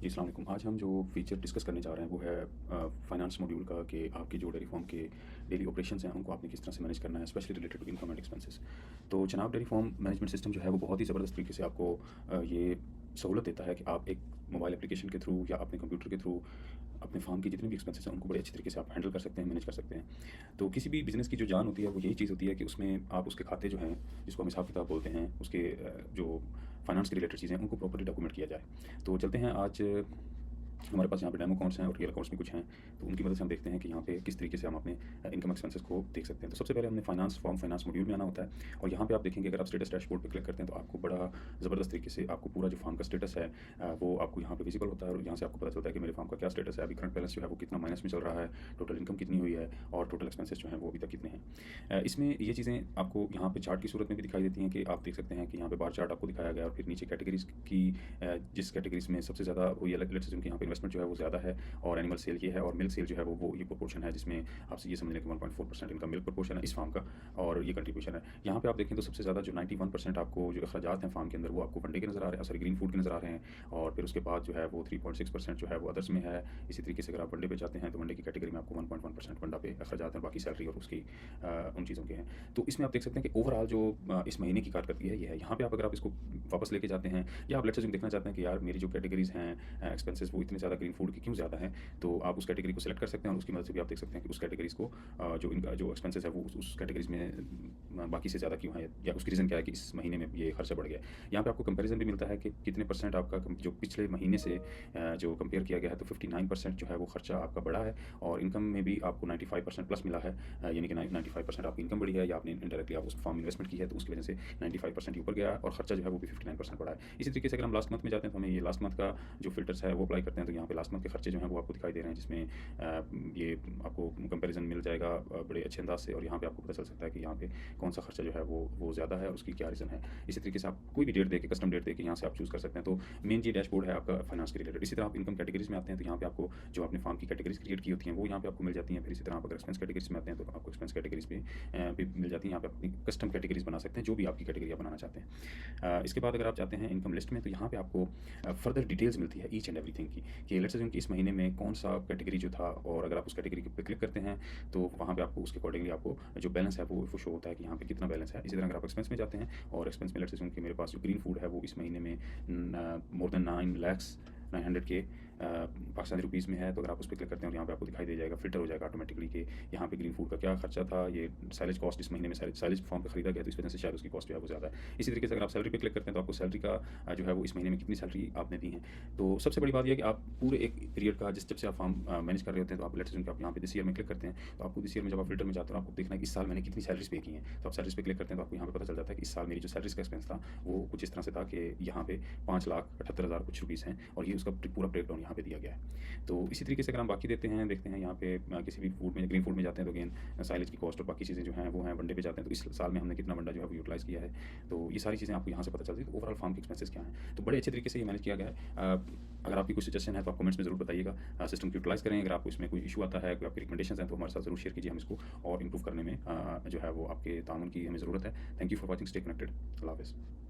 जी, अस्सलाम वालेकुम। आज हम जो फ़ीचर डिस्कस करने जा रहे हैं वो है फाइनेंस मॉड्यूल का कि आपकी जो डेयरी फार्म के डेली ऑपरेशंस हैं उनको आपने किस तरह से मैनेज करना है, specially related to income and expenses. तो जनाब डेयरी फार्म मैनेजमेंट सिस्टम जो है वो बहुत ही ज़बरदस्त तरीके से आपको ये सहूलत देता है कि आप एक मोबाइल एप्लीकेशन के थ्रू या अपने कंप्यूटर के थ्रू अपने फार्म के जितने भी एक्सपेंसेस हैं उनको बड़े अच्छे तरीके से आप हैंडल कर सकते हैं, मैनेज कर सकते हैं। तो किसी भी बिज़नेस की जो जान होती है वो यही चीज़ होती है कि उसमें आप उसके खाते जो हैं, जिसको हम हिसाब किताब बोलते हैं, उसके जो फाइनेंस के रिलेटेड चीज़ें हैं उनको प्रॉपर्ली डॉक्यूमेंट किया जाए। तो चलते हैं आज हमारे पास यहाँ पे डेमो अकाउंट्स हैं और रियल अकाउंट्स भी कुछ हैं, तो उनकी मदद से हम देखते हैं कि यहाँ पे किस तरीके से हम अपने इनकम एक्सपेंसेस को देख सकते हैं। तो सबसे पहले हमने फाइनेंस मॉड्यूल में आना होता है और यहाँ पे आप देखेंगे अगर आप स्टेटस डैशबोर्ड पे क्लिक करते हैं तो आपको बड़ा ज़बरदस्त तरीके से आपको पूरा जो फार्म का स्टेटस है वो आपको यहाँ पे विजिबल होता है और यहाँ से आपको पता चलता है कि मेरे फार्म का क्या स्टेटस है, अभी करंट बैलेंस जो है वो कितना माइनस में चल रहा है, टोटल इनकम कितनी हुई है और टोटल एक्सपेंसेस जो हैं वो अभी तक कितने हैं। इसमें ये चीज़ें आपको यहाँ पे चार्ट की सूरत में भी दिखाई देती हैं कि आप देख सकते हैं कि यहाँ पे बार चार्ट आपको दिखाया गया है और फिर नीचे कैटेगरीज़ की जिस कैटेगरीज़ में सबसे ज़्यादा हुई है, लेट्स अज्यूम कि यहाँ पे इन्वेस्टमेंट जो है वो ज़्यादा है और एनिमल सेल ये है और मिल्क सेल जो है वो ये प्रोपोर्शन है जिसमें आपसे ये समझ लें कि 1.4% इनका मिल्क प्रोपोर्शन है इस फार्म का और ये कंट्रीब्यूशन है। यहाँ पे आप देखें तो सबसे ज़्यादा जो 91% आपको जो अखराजात हैं फार्म के अंदर वो आपको वनडे के नज़र आ रहे हैं, सॉरी ग्रीन फूड के नज़र आ रहे हैं और फिर उसके बाद जो है वो 3.6% जो है वो अदर्स में है। इसी तरीके से अगर आप वनडे पे जाते हैं तो वनडे की कैटेगरी में आपको 1.1% वनडा पे अखराजात हैं, बाकी सैलरी और उसकी उन चीज़ों के हैं। तो इसमें आप देख सकते हैं कि ओवरऑल जो इस महीने की कारकर्दगी है ये है। यहाँ पे आप अगर आप इसको वापस लेके जाते हैं या आप लेट्स अज्यूम देखना चाहते हैं कि यार मेरी जो कैटेगरीज़ हैं एक्सपेंसेस वो इतने ज़्यादा ग्रीन फूड की क्यों ज़्यादा हैं, तो आप उस कैटेगरी को सेलेक्ट कर सकते हैं और उसकी मदद से भी आप देख सकते हैं कि उस कैटेगरीज़ को जो इनका जो एक्सपेंसेस है वो उस कैटेगरीज़ में बाकी से ज़्यादा क्यों है या उसकी रीज़न क्या है कि इस महीने में ये खर्चा बढ़ गया है। यहाँ पे आपको कंपैरिजन भी मिलता है कि कितने परसेंट आपका जो पिछले महीने से जो कंपेयर किया गया है तो 59% जो है वो खर्चा आपका बढ़ा है और इनकम में भी आपको 95% प्लस मिला है। यानी कि 95% आपकी इनकम बढ़ी है या आपने इनडायरेक्टली आप उस फॉर्म में इन्वेस्टमेंट की है तो उसकी वजह से 95% ऊपर गया और खर्चा जो है वो भी 59% बढ़ा है। इसी तरीके से अगर हम लास्ट मंथ में जाते हैं तो हमें ये लास्ट मंथ का जो फ़िल्टर्स है वो अप्लाई करते हैं तो यहाँ पे लास्ट मंथ के खर्चे जो हैं वो आपको दिखाई दे रहे हैं जिसमें ये आपको कंपैरिजन मिल जाएगा बड़े अच्छे अंदाज से और यहाँ पे आपको पता चल सकता है कि यहाँ पे कौन सा खर्चा जो है वो ज़्यादा है और उसकी क्या रीज़न है। इसी तरीके से आप कोई भी डेट देके कस्टम डेट देके यहाँ से आप चूज़ कर सकते हैं। तो मेन ये डैशबोर्ड है आपका फाइनेंस के रिलेटेड। इसी तरह आप इनकम कैटेगरीज़ में आते हैं तो यहाँ पे आपको जो आपने फार्म की कैटेगरीज़ क्रिएट की होती हैं वो यहाँ पे आपको मिल जाती हैं। फिर इसी तरह आप अगर एक्सपेंस कैटेगरीज़ में आते हैं तो आपको एक्सपेंस कैटेगरीज़ भी मिल जाती हैं। यहाँ पे अपनी कस्टम कैटेगरीज़ बना सकते हैं जो भी आपकी कैटेगरी आप बनाना चाहते हैं। इसके बाद अगर आप जाते हैं इनकम लिस्ट में तो यहाँ पे आपको फर्दर डिटेल्स मिलती है ईच एंड एवरीथिंग की कि लेट्स अज्यूम कि इस महीने में कौन सा कैटेगरी जो था और अगर आप उस कैटेगरी पे क्लिक करते हैं तो वहाँ पे आपको उसके अकॉर्डिंगली आपको जो बैलेंस है वो शो होता है कि यहाँ पे कितना बैलेंस है। इसी तरह अगर आप एक्सपेंस में जाते हैं और एक्सपेंस में लेट्स अज्यूम कि मेरे पास जो ग्रीन फूड है वो इस महीने में मोर देन 9 लाख 900 के पाकिस्तानी रुपीज़ में है तो अगर आप उस पर क्लिक करते हैं और यहाँ पे आपको दिखाई दे जाएगा, फिल्टर हो जाएगा ऑटोमेटिकली कि यहाँ पे ग्रीन फूड का क्या खर्चा था, ये साइलेज कॉस्ट इस महीने में साइलेज फॉर्म पे खरीदा गया तो इस वजह से शायद उसकी कॉस्ट जो है वो ज़्यादा है। इसी तरीके से अगर आप सैलरी पे क्लिक करते हैं तो आपको सैलरी का जो है वो इस महीने में कितनी सैलरी आपने दी है। तो सबसे बड़ी बात यह है कि आप पूरे एक पीरियड का जब से आप फॉर्म मैनेज कर रहे होते हैं तो आप लेट्स अज्यूम कि आप यहाँ पे दिस ईयर में क्लिक करते हैं तो आपको दिस ईयर में जब आप फिल्टर में जाते हैं आपको देखना है कि इस साल मैंने कितनी सैलरीज पे की हैं। तो आप सैलरीज पे क्लिक करते हैं तो आपको यहाँ पे पता चल जाता है कि इस साल मेरी जो सैलरीज का एक्सपेंस था वो कुछ इस तरह से था कि यहाँ पे 5,78,000 कुछ रुपीज़ हैं और ये उसका पूरा ब्रेकडाउन यहाँ पे दिया गया है। तो इसी तरीके से अगर हम बाकी देखते हैं यहाँ पे किसी भी फूड में ग्रीन फूड में जाते हैं तो अगेन साइलेज की कॉस्ट और बाकी चीज़ें जो हैं वो हैं। वनडे पे जाते हैं तो इस साल में हमने कितना वनडा जो है वो यूटिलाइज़ किया है। तो ये सारी चीज़ें आपको यहाँ से पता चलती है तो ओवरऑल फार्म के एक्सपेंसेस क्या हैं। तो बड़े अच्छे तरीके से ये मैनेज किया गया है। अगर आपकी कोई सजेशन है तो आप कमेंट्स में ज़रूर बताइएगा। सिस्टम को यूटिलाइज़ करें। अगर आपको इसमें कोई इशू आता है, कोई आपकी रिकमेंडेशंस हैं तो हमारे साथ ज़रूर शेयर कीजिए। हम इसको और इम्प्रूव करने में जो है वो आपके ताउन की हमें ज़रूरत है। Thank you for watching. Stay connected. अल्लाह हाफ़िज़।